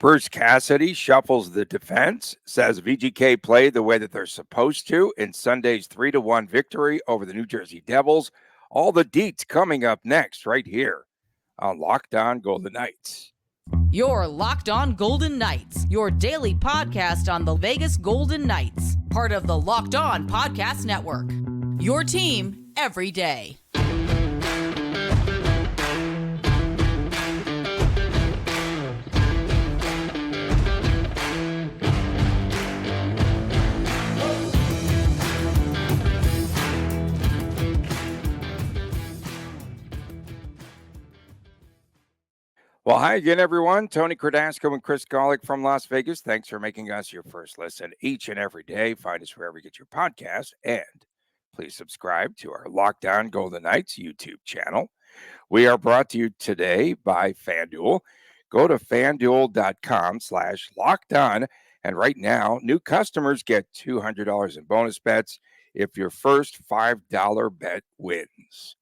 Bruce Cassidy shuffles the defense, says VGK played the way that they're supposed to in Sunday's 3-1 victory over the New Jersey Devils. All the deets coming up next right here on Locked On Golden Knights. Your Locked On Golden Knights, your daily podcast on the Vegas Golden Knights, part of the Locked On Podcast Network. Your team every day. Well, hi again, everyone. Tony Cardasco and Chris Golick from Las Vegas. Thanks for making us your first listen each and every day. Find us wherever you get your podcast. And please subscribe to our Locked On Golden Knights YouTube channel. We are brought to you today by FanDuel. Go to FanDuel.com/LockedOn. And right now, new customers get $200 in bonus bets if your first $5 bet wins.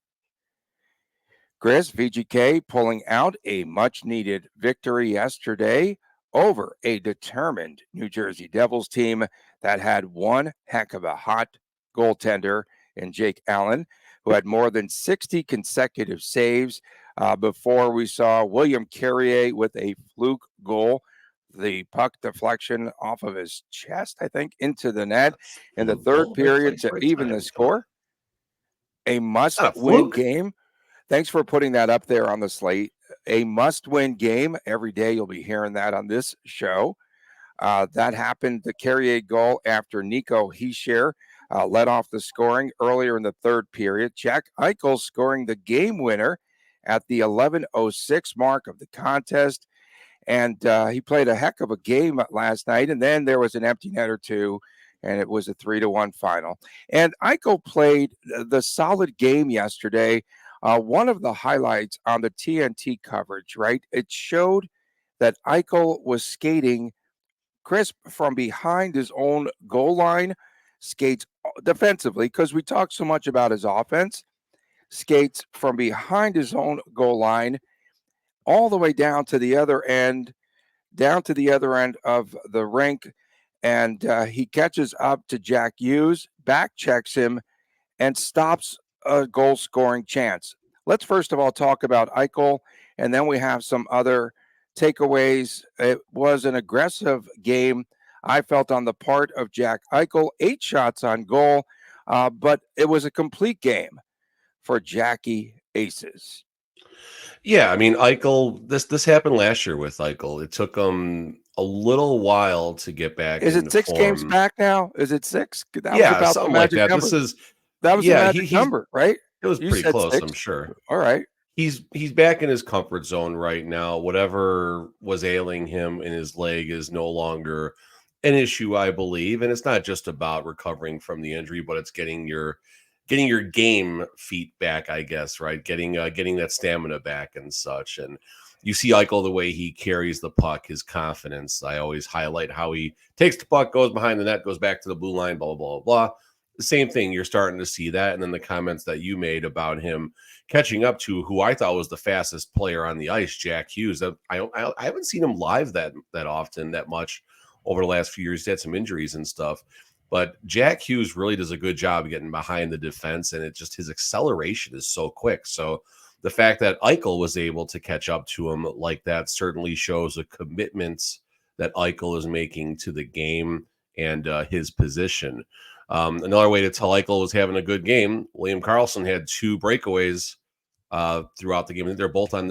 Chris, VGK pulling out a much-needed victory yesterday over a determined New Jersey Devils team that had one heck of a hot goaltender in Jake Allen, who had more than 60 consecutive saves before we saw William Carrier with a fluke goal. The puck deflection off of his chest, I think, into the net in the third period to even the score. A must-win game. Thanks for putting that up there on the slate. A must-win game. Every day you'll be hearing that on this show. That happened, the Carrier goal, after Nico Hischier led off the scoring earlier in the third period. Jack Eichel scoring the game winner at the 11:06 mark of the contest. And he played a heck of a game last night. And then there was an empty net or two, and it was a 3-1 final. And Eichel played the solid game yesterday. One of the highlights on the TNT coverage, right? It showed that Eichel was skating crisp from behind his own goal line, skates defensively, because we talk so much about his offense, skates from behind his own goal line all the way down to the other end of the rink. And he catches up to Jack Hughes, back checks him, and stops a goal-scoring chance. Let's first of all talk about Eichel, and then we have some other takeaways. It was an aggressive game, I felt, on the part of Jack Eichel. 8 shots on goal, but it was a complete game for Jackie Aces. Yeah, I mean, Eichel, this happened last year with Eichel. It took him a little while to get back. Is it 6 form. games back now? Is it 6? That was about something like that. Number. That was the magic number, right? It was pretty close, 6. I'm sure. All right. He's back in his comfort zone right now. Whatever was ailing him in his leg is no longer an issue, I believe. And it's not just about recovering from the injury, but it's getting your game feet back, I guess, right? Getting that stamina back and such. And you see Eichel, the way he carries the puck, his confidence. I always highlight how he takes the puck, goes behind the net, goes back to the blue line, blah, blah, blah, blah. The same thing, you're starting to see that. And then the comments that you made about him catching up to who I thought was the fastest player on the ice, Jack Hughes. I haven't seen him live that often, that much over the last few years. He had some injuries and stuff. But Jack Hughes really does a good job getting behind the defense, and his acceleration is so quick. So the fact that Eichel was able to catch up to him like that certainly shows a commitment that Eichel is making to the game and his position. Another way to tell Eichel was having a good game, William Karlsson had 2 breakaways throughout the game. They're both on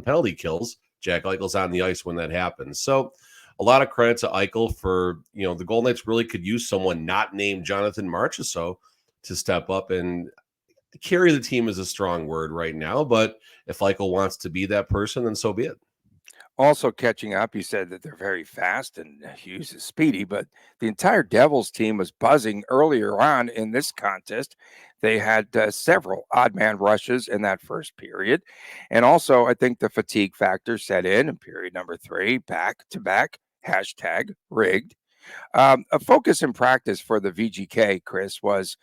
penalty kills. Jack Eichel's on the ice when that happens. So a lot of credit to Eichel for, the Golden Knights really could use someone not named Jonathan Marchessault to step up, and carry the team is a strong word right now. But if Eichel wants to be that person, then so be it. Also catching up, you said that they're very fast and Hughes is speedy, but the entire Devils team was buzzing earlier on in this contest. They had several odd man rushes in that first period. And also, I think the fatigue factor set in period number 3, back to back, #rigged. A focus in practice for the VGK, Chris, was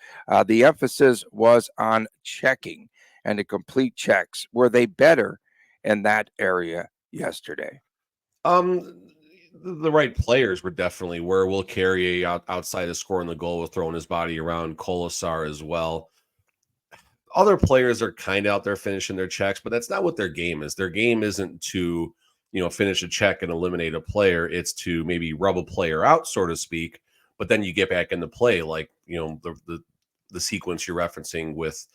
the emphasis was on checking and to complete checks. Were they better in that area yesterday? The right players were definitely where Will Carrier outside of scoring the goal, was throwing his body around. Colasar as well. Other players are kind of out there finishing their checks, but that's not what their game is. Their game isn't to, finish a check and eliminate a player. It's to maybe rub a player out, so to speak, but then you get back into play, like, the sequence you're referencing with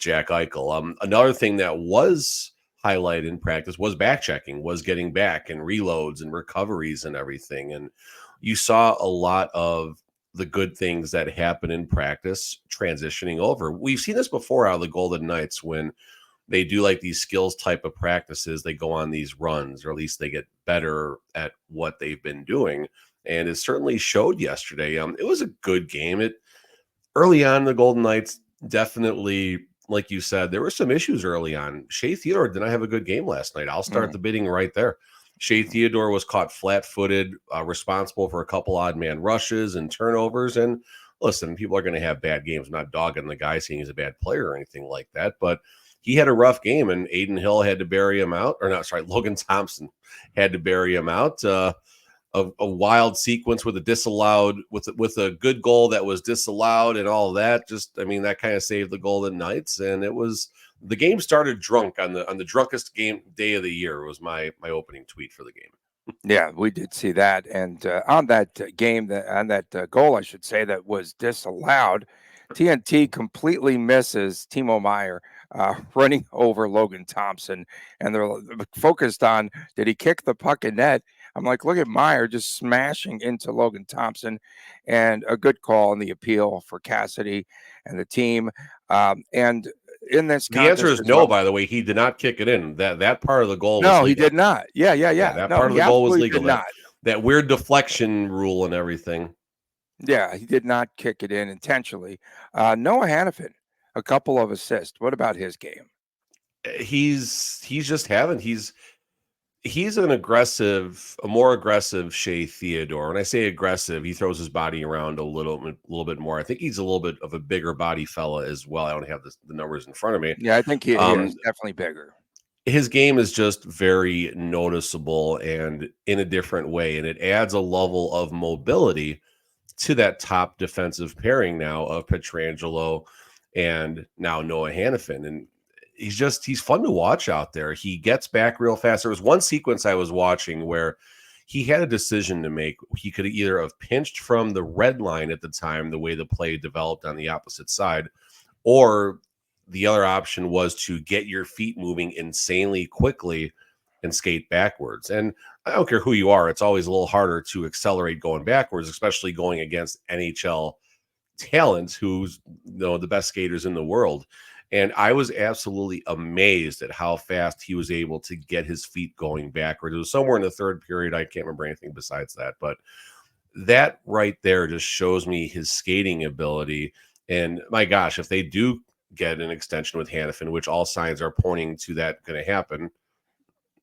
Jack Eichel. Another thing that was highlighted in practice was back checking, was getting back and reloads and recoveries and everything. And you saw a lot of the good things that happen in practice transitioning over. We've seen this before out of the Golden Knights when they do like these skills type of practices. They go on these runs, or at least they get better at what they've been doing. And it certainly showed yesterday. It was a good game. Early on, the Golden Knights definitely, like you said, there were some issues early on. Shea Theodore did not have a good game last night. I'll start the bidding right there. Shea Theodore was caught flat-footed, responsible for a couple odd man rushes and turnovers. And listen, people are going to have bad games. I'm not dogging the guy saying he's a bad player or anything like that, but he had a rough game, and Aiden Hill had to bury him out. Or not, sorry, Logan Thompson had to bury him out. A wild sequence with a disallowed, with a good goal that was disallowed and all of that. That kind of saved the Golden Knights. And the game started drunk on the drunkest game day of the year was my opening tweet for the game. Yeah, we did see that. And on that on that goal, I should say, that was disallowed, TNT completely misses Timo Meyer running over Logan Thompson. And they're focused on, did he kick the puck in net? I'm like, look at Meyer just smashing into Logan Thompson, and a good call on the appeal for Cassidy and the team. And in this, the answer is no. By the way, he did not kick it in. That part of the goal. No, was he did not. Yeah. That part of the goal was legal. That weird deflection rule and everything. Yeah, he did not kick it in intentionally. Noah Hannafin, a couple of assists. What about his game? He's a more aggressive Shea Theodore. When I say aggressive, he throws his body around a little bit more. I think he's a little bit of a bigger body fella as well. I don't have the numbers in front of me. Yeah, I think he is definitely bigger. His game is just very noticeable and in a different way, and it adds a level of mobility to that top defensive pairing now of Pietrangelo and now Noah Hannafin. And he's fun to watch out there. He gets back real fast. There was one sequence I was watching where he had a decision to make. He could either have pinched from the red line at the time, the way the play developed on the opposite side, or the other option was to get your feet moving insanely quickly and skate backwards. And I don't care who you are, it's always a little harder to accelerate going backwards, especially going against NHL talent who's the best skaters in the world. And I was absolutely amazed at how fast he was able to get his feet going backwards. It was somewhere in the third period. I can't remember anything besides that, but that right there just shows me his skating ability. And my gosh, if they do get an extension with Hannafin, which all signs are pointing to that going to happen,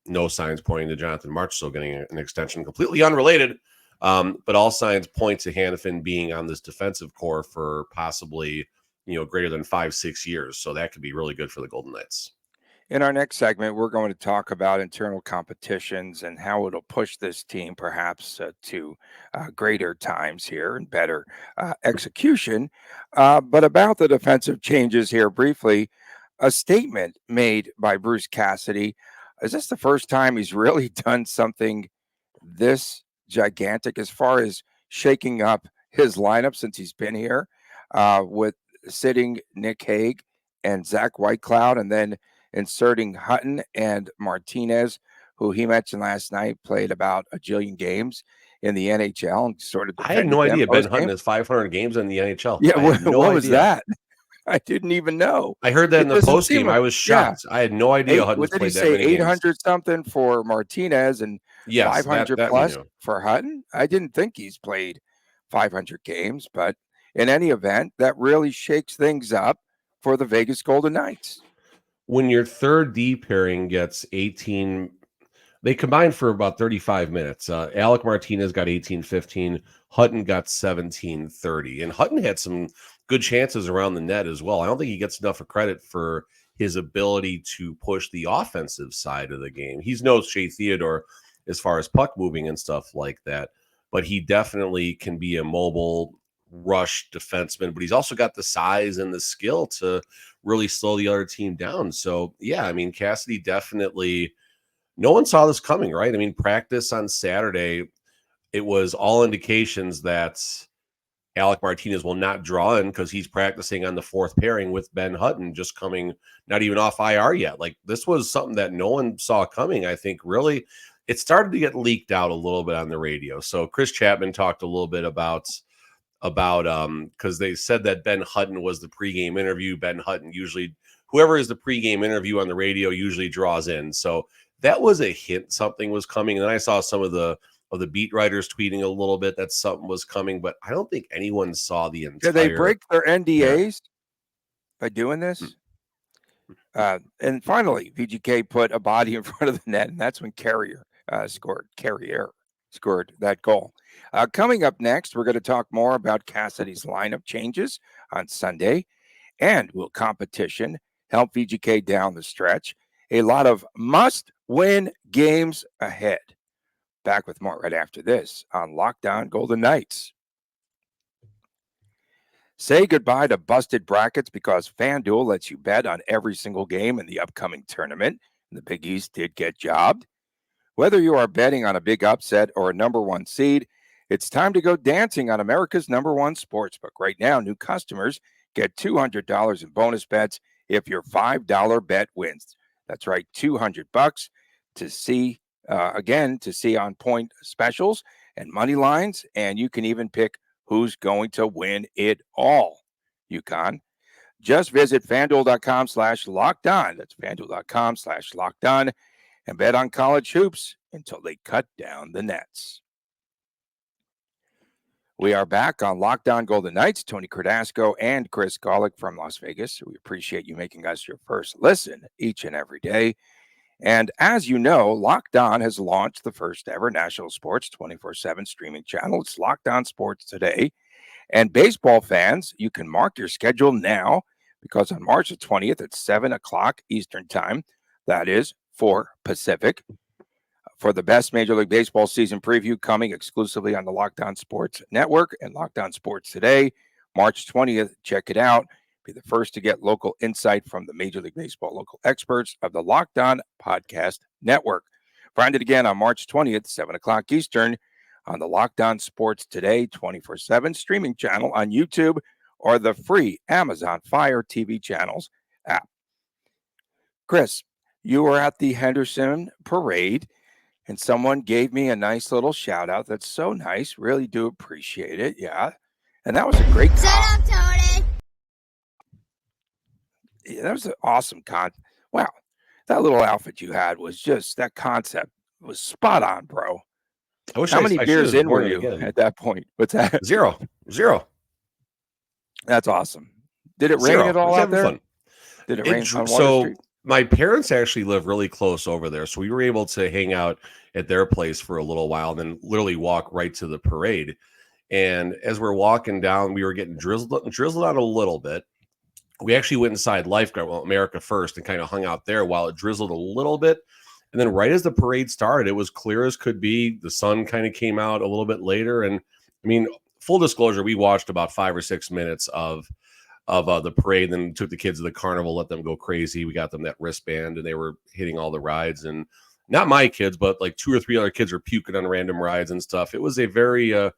no signs pointing to Jonathan Marchessault getting an extension, completely unrelated. But all signs point to Hannafin being on this defensive core for possibly, greater than 5-6 years. So that could be really good for the Golden Knights. In our next segment, we're going to talk about internal competitions and how it'll push this team perhaps to greater times here and better execution. But about the defensive changes here briefly, a statement made by Bruce Cassidy. Is this the first time he's really done something this gigantic as far as shaking up his lineup since he's been here, with sitting Nick Hague and Zach Whitecloud, and then inserting Hutton and Martinez, who he mentioned last night played about a jillion games in the NHL and sort of. I had no idea Ben Hutton has 500 games in the NHL. Yeah, what was that? I didn't even know. I heard that in the post game. I was shocked. Yeah. I had no idea Hutton's played that many games. 800 something for Martinez and 500 plus for Hutton? I didn't think he's played 500 games, but in any event, that really shakes things up for the Vegas Golden Knights. When your third D pairing gets 18, they combined for about 35 minutes. Alec Martinez got 18-15. Hutton got 17-30. And Hutton had some good chances around the net as well. I don't think he gets enough credit for his ability to push the offensive side of the game. He's no Shea Theodore as far as puck moving and stuff like that. But he definitely can be a mobile rush defenseman, but he's also got the size and the skill to really slow the other team down. So, yeah, I mean, Cassidy definitely, no one saw this coming, right? I mean, practice on Saturday, it was all indications that Alec Martinez will not draw in because he's practicing on the fourth pairing with Ben Hutton, just coming, not even off IR yet. Like, this was something that no one saw coming. I think really it started to get leaked out a little bit on the radio. So Chris Chapman talked a little bit about because they said that Ben Hutton was the pregame interview. Ben Hutton usually, whoever is the pregame interview on the radio usually draws in. So that was a hint something was coming. And then I saw some of the beat writers tweeting a little bit that something was coming, but I don't think anyone saw the entire. Did they break their NDAs by doing this? And finally, VGK put a body in front of the net, and that's when Carrier scored that goal. Coming up next, we're going to talk more about Cassidy's lineup changes on Sunday, and will competition help VGK down the stretch? A lot of must-win games ahead. Back with more right after this on Locked On Golden Knights. Say goodbye to busted brackets because FanDuel lets you bet on every single game in the upcoming tournament. The Big East did get jobbed. Whether you are betting on a big upset or a number one seed, it's time to go dancing on America's number one sportsbook. Right now, new customers get $200 in bonus bets if your $5 bet wins. That's right, $200 to see on point specials and money lines, and you can even pick who's going to win it all. UConn. Just visit FanDuel.com/lockedon. That's FanDuel.com/lockedon and bet on college hoops until they cut down the nets. We are back on Locked On Golden Knights. Tony Cardasco and Chris Golick from Las Vegas. We appreciate you making us your first listen each and every day. And as you know, Locked On has launched the first ever national sports 24/7 streaming channel. It's Locked On Sports Today. And baseball fans, you can mark your schedule now because on March the 20th at 7 o'clock Eastern Time, that is 4 Pacific, for the best Major League Baseball season preview coming exclusively on the Locked On Sports Network and Locked On Sports Today. March 20th, check it out. Be the first to get local insight from the Major League Baseball local experts of the Locked On Podcast Network. Find it again on March 20th, 7 o'clock Eastern on the Locked On Sports Today 24/7 streaming channel on YouTube or the free Amazon Fire TV channels app. Chris, you were at the Henderson Parade, and someone gave me a nice little shout out. That's so nice. Really do appreciate it. Yeah. And that was a great Shut up, Tony. Yeah, that was an awesome Wow. That little outfit you had was just, that concept was spot on, bro. How many beers in were you at that point? What's that? Zero. That's awesome. Did it rain at all out there? Fun. Did it rain on Water so Street? My parents actually live really close over there, so we were able to hang out at their place for a little while, and then literally walk right to the parade. And as we're walking down, we were getting drizzled on a little bit. We actually went inside Lifeguard, America First, and kind of hung out there while it drizzled a little bit. And then right as the parade started, it was clear as could be. The sun kind of came out a little bit later. And I mean, full disclosure, we watched about 5 or 6 minutes of the parade, then took the kids to the carnival, let them go crazy. We got them that wristband, and they were hitting all the rides. And not my kids, but like 2 or 3 other kids were puking on random rides and stuff. It was a very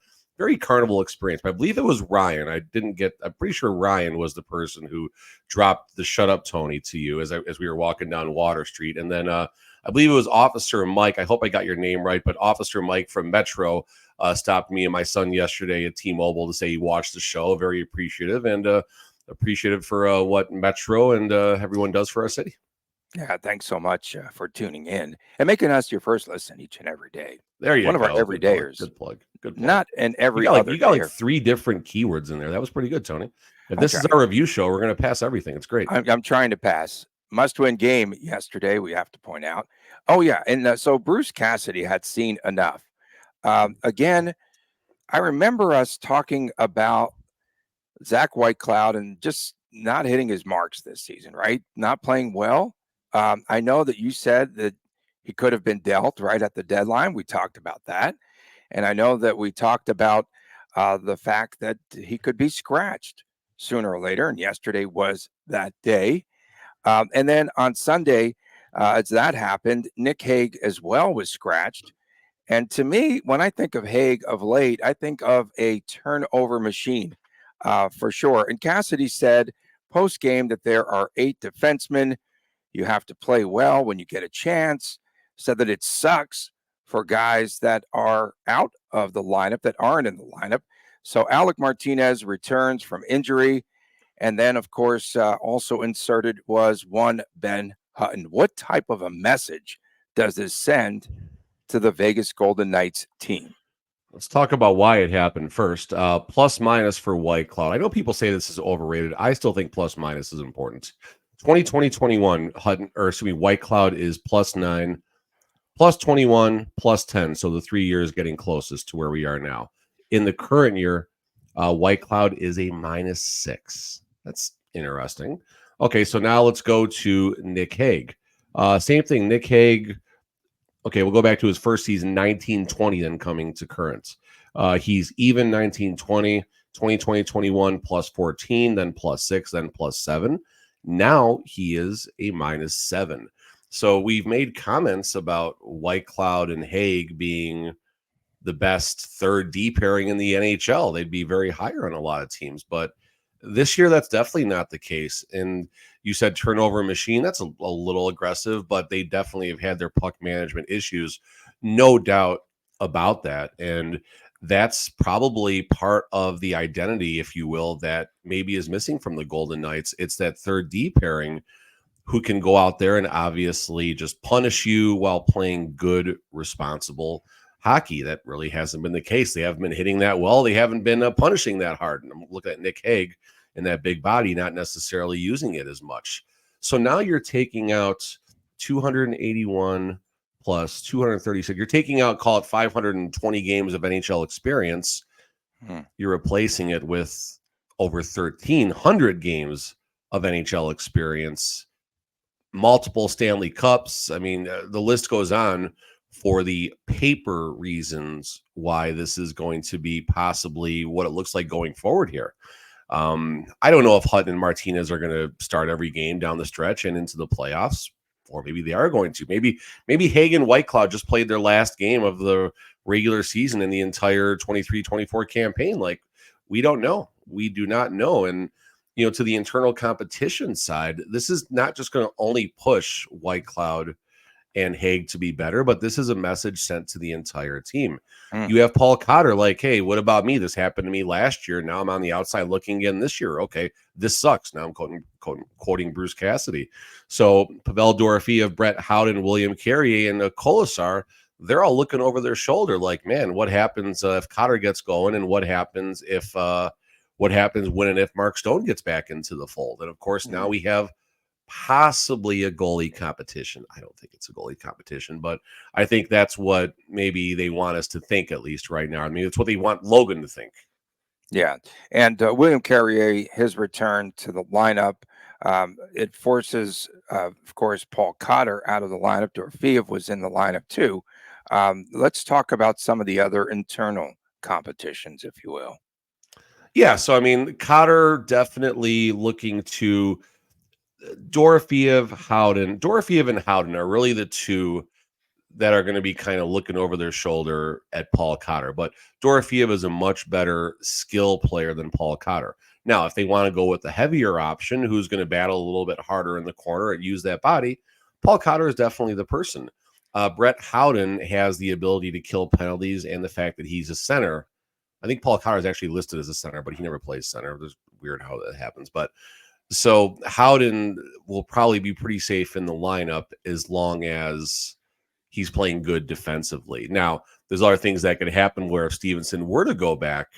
carnival experience. But I believe it was Ryan. I'm pretty sure Ryan was the person who dropped the "Shut Up, Tony" to you as we were walking down Water Street. And then I believe it was Officer Mike. I hope I got your name right, but Officer Mike from Metro stopped me and my son yesterday at T-Mobile to say he watched the show. Very appreciative, and appreciative for what Metro and everyone does for our city. Yeah, thanks so much for tuning in and making us your first listen each and every day. There you go. One of our everydayers. Good plug. Not an every other. You got like 3 different keywords in there. That was pretty good, Tony. If this is our review show, we're going to pass everything. It's great. I'm trying to pass. Must-win game yesterday, we have to point out. Oh, yeah, and so Bruce Cassidy had seen enough. Again, I remember us talking about Zach Whitecloud and just not hitting his marks this season, right? Not playing well. I know that you said that He could have been dealt right at the deadline. We talked about that. And I know that we talked about the fact that he could be scratched sooner or later. And yesterday was that day. And then on Sunday, as that happened, Nick Hague as well was scratched. And to me, when I think of Hague of late, I think of a turnover machine for sure. And Cassidy said post game that there are 8 defensemen. You have to play well when you get a chance. Said that it sucks for guys that are out of the lineup, that aren't in the lineup. So Alec Martinez returns from injury. And then, of course, also inserted was one Ben Hutton. What type of a message does this send to the Vegas Golden Knights team? Let's talk about why it happened first. Plus minus for White Cloud. I know people say this is overrated. I still think plus minus is important. 2020-21 Hutton, or excuse me, White Cloud is +9, +21, +10. So the 3 years getting closest to where we are now. In the current year, White Cloud is a -6. That's interesting. Okay, so now let's go to Nick Hague. Same thing, Nick Hague. Okay, we'll go back to his first season, 1920, then coming to current. He's even 1920, 2020-21 +14, then +6, then +7. Now he is a -7. So we've made comments about White Cloud and Hague being the best third D pairing in the NHL. They'd be very higher on a lot of teams, but this year that's definitely not the case. And you said turnover machine. That's a little aggressive, but they definitely have had their puck management issues. No doubt about that. And that's probably part of the identity, if you will, that maybe is missing from the Golden Knights. It's that third D pairing who can go out there and obviously just punish you while playing good, responsible hockey. That really hasn't been the case. They haven't been hitting that well. They haven't been punishing that hard. And I'm looking at Nick Hague and that big body, not necessarily using it as much. So now you're taking out 281 plus 236. You're taking out, call it 520 games of NHL experience. You're replacing it with over 1,300 games of NHL experience, multiple Stanley Cups. I mean, the list goes on for the paper reasons why this is going to be possibly what it looks like going forward here. I don't know if Hutton and Martinez are going to start every game down the stretch and into the playoffs, or maybe they are going to. Maybe Hague and White Cloud just played their last game of the regular season in the entire 23-24 campaign. Like, we don't know. We do not know. And, you know, to the internal competition side, this is not just going to only push White Cloud and Hague to be better, but this is a message sent to the entire team. You have Paul Cotter like, hey, what about me? This happened to me last year. Now I'm on the outside looking again this year. Okay, this sucks. Now I'm quoting Bruce Cassidy. So Pavel Dorofeyev, Brett Howden, William Carrier, and Kolasar, they're all looking over their shoulder like, man, what happens if Cotter gets going, and what happens when and if Mark Stone gets back into the fold? And of course, now we have possibly a goalie competition. I don't think it's a goalie competition, but I think that's what maybe they want us to think, at least right now. I mean, it's what they want Logan to think. Yeah. And William Carrier, his return to the lineup, it forces, of course, Paul Cotter out of the lineup. Dorofeyev was in the lineup too. Let's talk about some of the other internal competitions, if you will. Yeah. So, I mean, Cotter definitely looking to Dorofeyev and Howden are really the two that are going to be kind of looking over their shoulder at Paul Cotter. But Dorofeyev is a much better skill player than Paul Cotter. Now, if they want to go with the heavier option, who's going to battle a little bit harder in the corner and use that body, Paul Cotter is definitely the person. Brett Howden has the ability to kill penalties and the fact that he's a center. I think Paul Cotter is actually listed as a center, but he never plays center. It's weird how that happens. But so Howden will probably be pretty safe in the lineup as long as he's playing good defensively. Now, there's other things that could happen where if Stevenson were to go back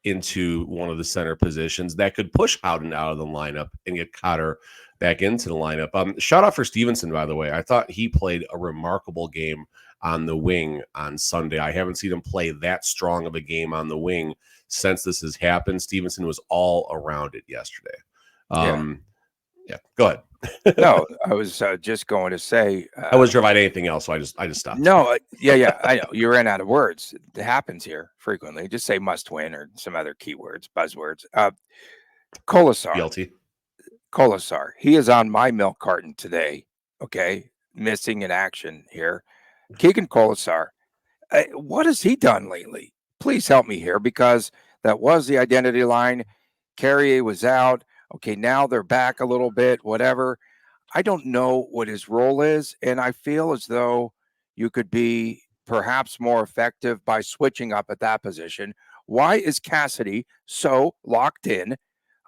into one of the center positions, that could push Howden out of the lineup and get Cotter back into the lineup. Shout out for Stevenson, by the way. I thought he played a remarkable game on the wing on Sunday. I haven't seen him play that strong of a game on the wing since this has happened. Stevenson was all around it yesterday. Yeah, go ahead. No, I was just going to say. I wasn't sure if I had anything else, so I just stopped. No, yeah, I know you ran out of words. It happens here frequently. Just say must win or some other keywords, buzzwords. Colasar, Guilty. Colasar. He is on my milk carton today. Okay, missing in action here. Keegan Colasar. What has he done lately? Please help me here because that was the identity line. Carrier was out. Okay, now they're back a little bit. Whatever. I don't know what his role is, and I feel as though you could be perhaps more effective by switching up at that position. Why is Cassidy so locked in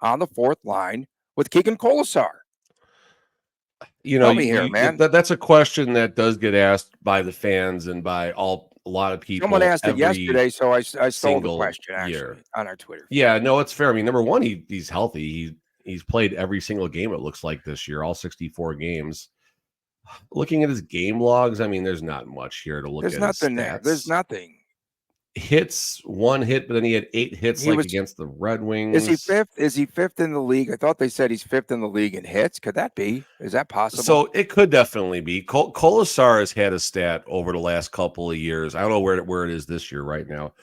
on the fourth line with Keegan Colasar? Help me here, man. That's a question that does get asked by the fans and by a lot of people. Someone asked it every yesterday, so I stole the single question year. actually on our Twitter. Yeah, no, it's fair. I mean, number one, he's healthy. He's played every single game, it looks like, this year, all 64 games. Looking at his game logs, I mean, there's not much here to look There's at. nothing there. There's nothing. Hits, one hit, but then he had 8 hits against the Red Wings. Is he fifth? Is he fifth in the league? I thought they said he's fifth in the league in hits. Could that be? Is that possible? So it could definitely be. Colasar has had a stat over the last couple of years. I don't know where it is this year right now,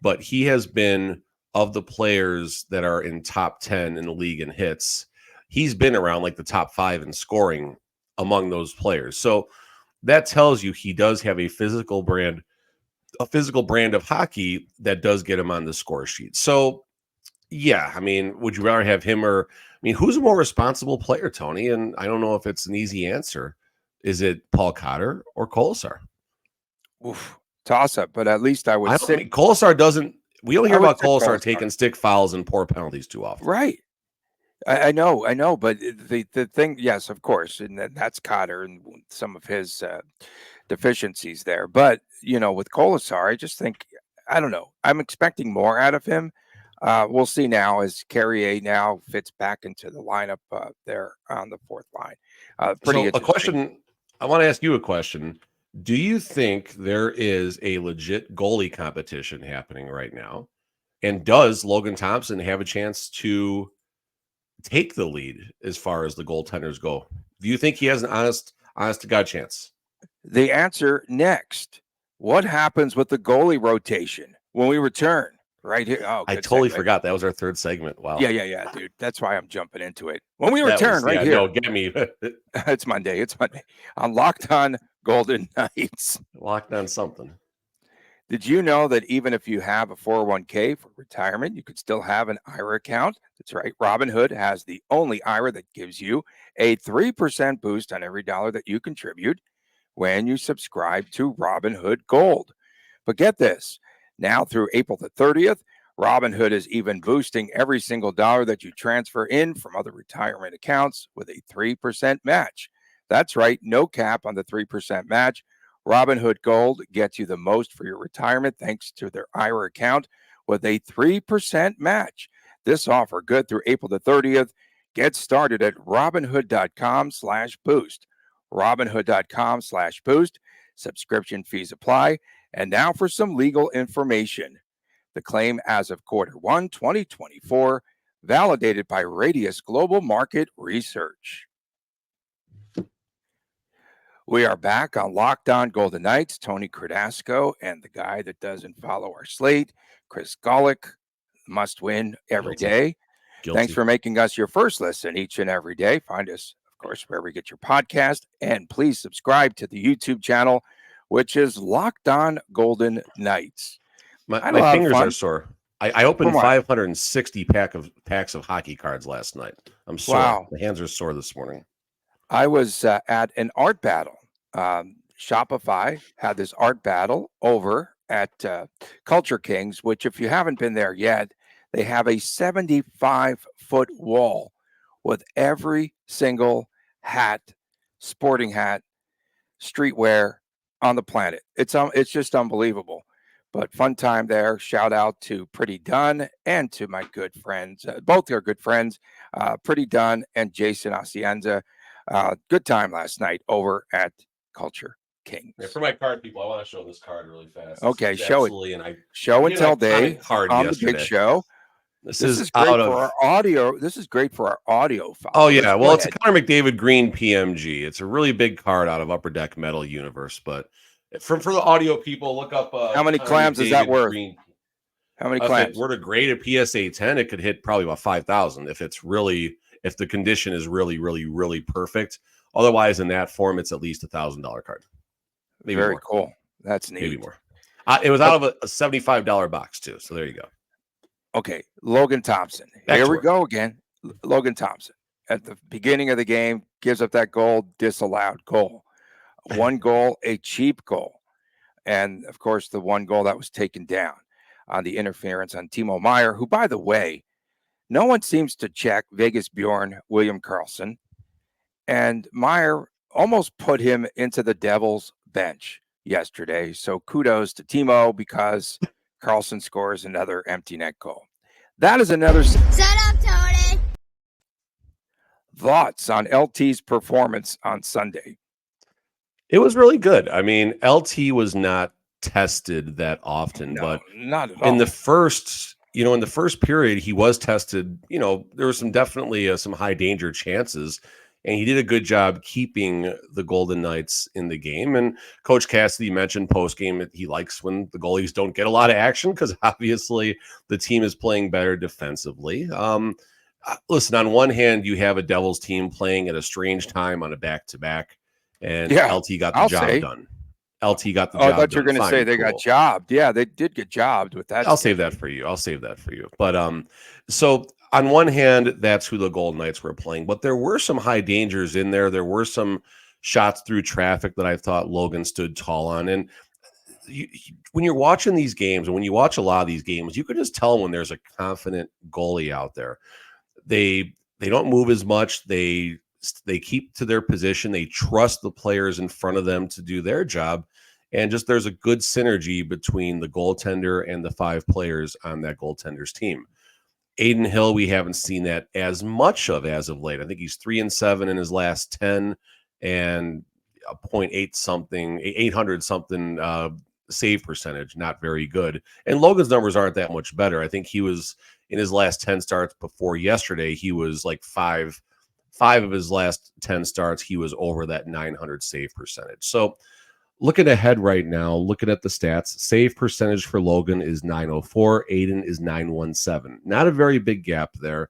but he has been, of the players that are in top 10 in the league in hits, he's been around like the top 5 in scoring among those players. So that tells you he does have a physical brand of hockey that does get him on the score sheet. So yeah, I mean, would you rather have him or, I mean, who's a more responsible player, Tony? And I don't know if it's an easy answer. Is it Paul Cotter or Colasar? Oof, toss up, but at least I would say Colasar doesn't. We don't hear about Colasar taking stick fouls and poor penalties too often. Right. I know, but the thing, yes, of course, and that's Cotter and some of his deficiencies there. But with Colasar, I just think I don't know. I'm expecting more out of him. We'll see now as Carrier now fits back into the lineup there on the fourth line. So a question, I want to ask you a question. Do you think there is a legit goalie competition happening right now? And does Logan Thompson have a chance to take the lead as far as the goaltenders go? Do you think he has an honest to God chance? The answer next. What happens with the goalie rotation when we return? Right here. Oh, I totally forgot that was our third segment. Wow. Yeah, dude. That's why I'm jumping into it. When we return, here. No, get me. It's Monday. I'm locked on Golden Knights. Locked on something. Did you know that even if you have a 401k for retirement, you could still have an IRA account? That's right. Robinhood has the only IRA that gives you a 3% boost on every dollar that you contribute when you subscribe to Robinhood Gold. But get this. Now through April the 30th, Robinhood is even boosting every single dollar that you transfer in from other retirement accounts with a 3% match. That's right, no cap on the 3% match. Robinhood Gold gets you the most for your retirement thanks to their IRA account with a 3% match. This offer good through April the 30th. Get started at Robinhood.com/boost. Robinhood.com/boost. Subscription fees apply. And now for some legal information. The claim as of Q1 2024, validated by Radius Global Market Research. We are back on Locked On Golden Knights. Tony Cardasco and the guy that doesn't follow our slate, Chris Golick, must win every day. Thanks for making us your first listen each and every day. Find us, of course, wherever you get your podcast. And please subscribe to the YouTube channel, which is Locked On Golden Knights. My fingers are sore. I opened 560 packs of hockey cards last night. I'm sore. Wow. My hands are sore this morning. I was at an art battle. Shopify had this art battle over at Culture Kings, which if you haven't been there yet, they have a 75-foot wall with every single hat, sporting hat, streetwear on the planet. It's just unbelievable. But fun time there. Shout out to Pretty Dunn and to my good friends. Both are good friends, Pretty Dunn and Jason Hacienda. Good time last night over at Culture Kings. Yeah, for my card people, I want to show this card really fast. Okay, show it. Show and tell day card on yesterday. the big show. This This is is out great for our of. audio. This is great for our audio Oh followers. yeah, Go well, it's a ahead. Connor McDavid Green PMG. It's a really big card out of Upper Deck Metal Universe. But for the audio people, look up How many Connor clams is that McDavid worth? Green. How many If it clams? were to grade a PSA 10, it could hit probably about 5,000 if the condition is really, really, really perfect. Otherwise, in that form, it's at least $1,000 card, maybe Very more, cool. That's maybe neat. more. It was out of a $75 box too, so there you go. Okay, Logan Thompson. Back Here to we work. go again. Logan Thompson at the beginning of the game gives up that goal, disallowed goal. One goal, a cheap goal. And of course, the one goal that was taken down on the interference on Timo Meyer, who, by the way, no one seems to check Vegas Bjorn William Karlsson. And Meyer almost put him into the Devils bench yesterday. So kudos to Timo because Karlsson scores another empty net goal. That is another. Shut up, Tony. Thoughts on LT's performance on Sunday? It was really good. I mean, LT was not tested that often, No, but not at in all. the first period, he was tested. There was definitely some high danger chances, and he did a good job keeping the Golden Knights in the game. And Coach Cassidy mentioned post game that he likes when the goalies don't get a lot of action because obviously the team is playing better defensively. Listen, on one hand, you have a Devils team playing at a strange time on a back-to-back, and Yeah, LT got the I'll job say. done. LT got the Oh, I job thought you were done. going to say Fine, they got cool. jobbed. Yeah, they did get jobbed with that. I'll save that for you. But so on one hand, that's who the Golden Knights were playing, but there were some high dangers in there. There were some shots through traffic that I thought Logan stood tall on. And when you're watching these games, and when you watch a lot of these games, you can just tell when there's a confident goalie out there. They don't move as much. They keep to their position. They trust the players in front of them to do their job. And just there's a good synergy between the goaltender and the five players on that goaltender's team. Aiden Hill, we haven't seen that as much of as of late. I think he's 3-7 in his last 10 and a 0.8 something, 800 something save percentage, not very good. And Logan's numbers aren't that much better. I think he was in his last 10 starts before yesterday, he was like five of his last 10 starts, he was over that 900 save percentage. So looking ahead right now, looking at the stats, save percentage for Logan is 904, Aiden is 917. Not a very big gap there.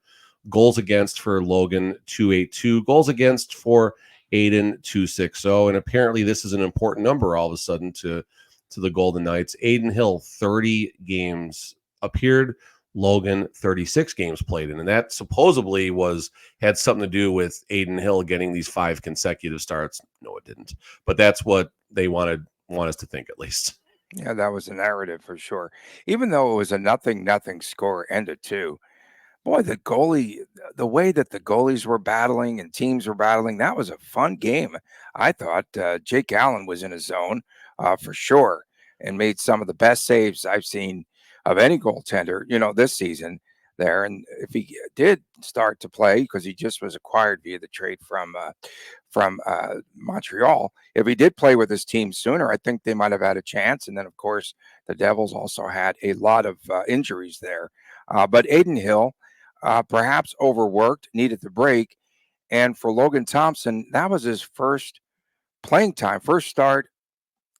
Goals against for Logan, 282. Goals against for Aiden, 260. And apparently this is an important number all of a sudden to the Golden Knights. Aiden Hill, 30 games appeared. Logan, 36 games played in. And that supposedly had something to do with Aiden Hill getting these 5 consecutive starts. No, it didn't. But that's what they want us to think, at least. Yeah, that was a narrative for sure. Even though it was a 0-0 score, ended 2. Boy, the way that the goalies were battling and teams were battling, that was a fun game. I thought Jake Allen was in his zone for sure and made some of the best saves I've seen of any goaltender, this season there. And if he did start to play, because he just was acquired via the trade from Montreal, if he did play with his team sooner, I think they might have had a chance. And then, of course, the Devils also had a lot of injuries there. But Aiden Hill, perhaps overworked, needed the break. And for Logan Thompson, that was his first playing time, first start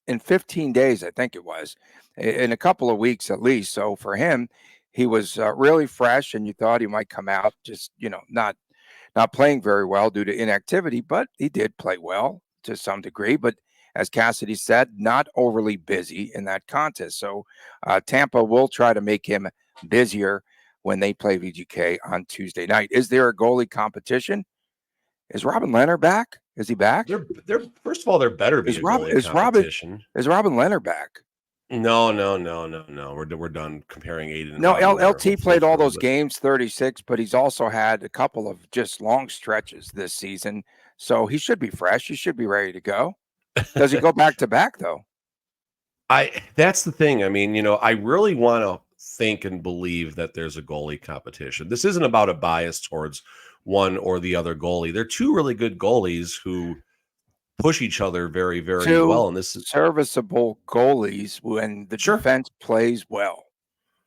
in 15 days, I think it was, in a couple of weeks at least. So for him, he was really fresh, and you thought he might come out just, not playing very well due to inactivity, but he did play well to some degree. But as Cassidy said, not overly busy in that contest. So Tampa will try to make him busier when they play VGK on Tuesday night. Is there a goalie competition? Is Robin Leonard back? Is he back? They're first of all, there better be a goalie competition. Is Robin Leonard back? No. We're done comparing Aiden. No, Robin LT played all those games, 36, but he's also had a couple of just long stretches this season. So he should be fresh. He should be ready to go. Does he go back to back though? That's the thing. I mean, I really want to think and believe that there's a goalie competition. This isn't about a bias towards one or the other goalie. They're two really good goalies who push each other very, very well. And this is serviceable goalies when the defense plays well.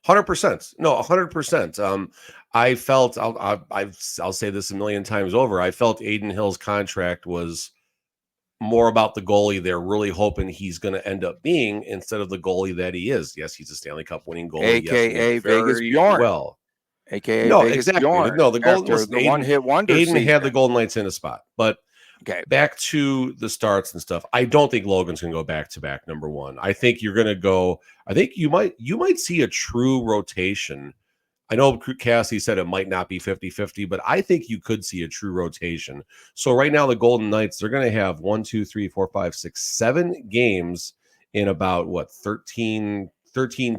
100%. No, 100%. I felt I'll say this a million times over. I felt Aiden Hill's contract was more about the goalie they're really hoping he's going to end up being instead of the goalie that he is. Yes, he's a Stanley Cup winning goalie. Yes, he AKA did Vegas very Bjorn. well. AKA No, Vegas exactly. Bjorn. No, the Golden After was the one-hit wonder Aiden season. had the Golden Knights in a spot, but okay. Back to the starts and stuff. I don't think Logan's going to go back to back. Number one, I think you're going to go. I think you might see a true rotation. I know Cassidy said it might not be 50-50, but I think you could see a true rotation. So right now, the Golden Knights, they're going to have 1, 2, 3, 4, 5, 6, 7 games in about 13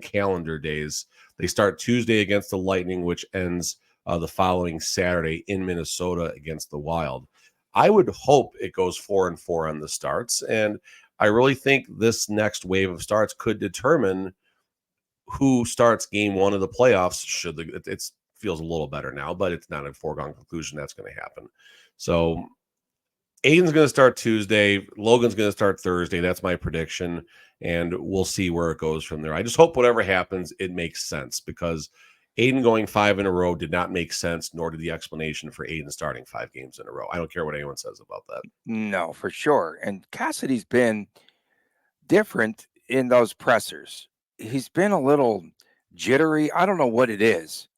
calendar days. They start Tuesday against the Lightning, which ends the following Saturday in Minnesota against the Wild. I would hope it goes 4-4 on the starts. And I really think this next wave of starts could determine who starts game one of the playoffs. It feels a little better now, but it's not a foregone conclusion that's going to happen. So Aiden's going to start Tuesday. Logan's going to start Thursday. That's my prediction. And we'll see where it goes from there. I just hope whatever happens, it makes sense, because Aiden going 5 in a row did not make sense, nor did the explanation for Aiden starting 5 games in a row. I don't care what anyone says about that. No, for sure. And Cassidy's been different in those pressers. He's been a little jittery. I don't know what it is,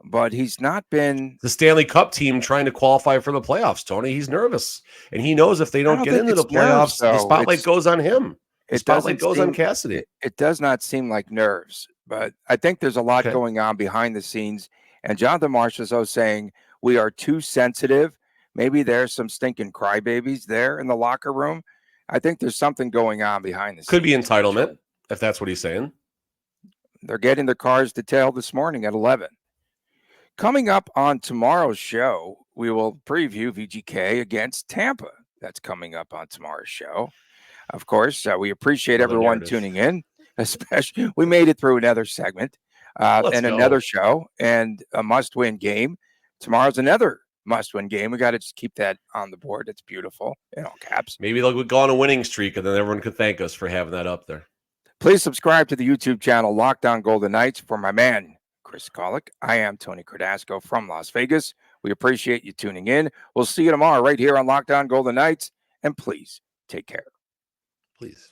but he's not been the Stanley Cup team trying to qualify for the playoffs, Tony. He's nervous. And he knows if they don't get into the playoffs, the spotlight goes on him. The spotlight goes on Cassidy. It does not seem like nerves, but I think there's a lot going on behind the scenes. And Jonathan Marchessault saying we are too sensitive. Maybe there's some stinking crybabies there in the locker room. I think there's something going on behind the scenes. Could be entitlement, if that's what he's saying. They're getting their cars detailed this morning at 11. Coming up on tomorrow's show, we will preview VGK against Tampa. That's coming up on tomorrow's show. Of course, we appreciate everyone tuning in. Especially, we made it through another segment and another show and a must-win game. Tomorrow's another must-win game. We got to just keep that on the board. It's beautiful in all caps. Maybe they'll go on a winning streak, and then everyone could thank us for having that up there. Please subscribe to the YouTube channel Locked On Golden Knights. For my man, Chris Kolick, I am Tony Cardasco from Las Vegas. We appreciate you tuning in. We'll see you tomorrow right here on Locked On Golden Knights. And please take care. Please.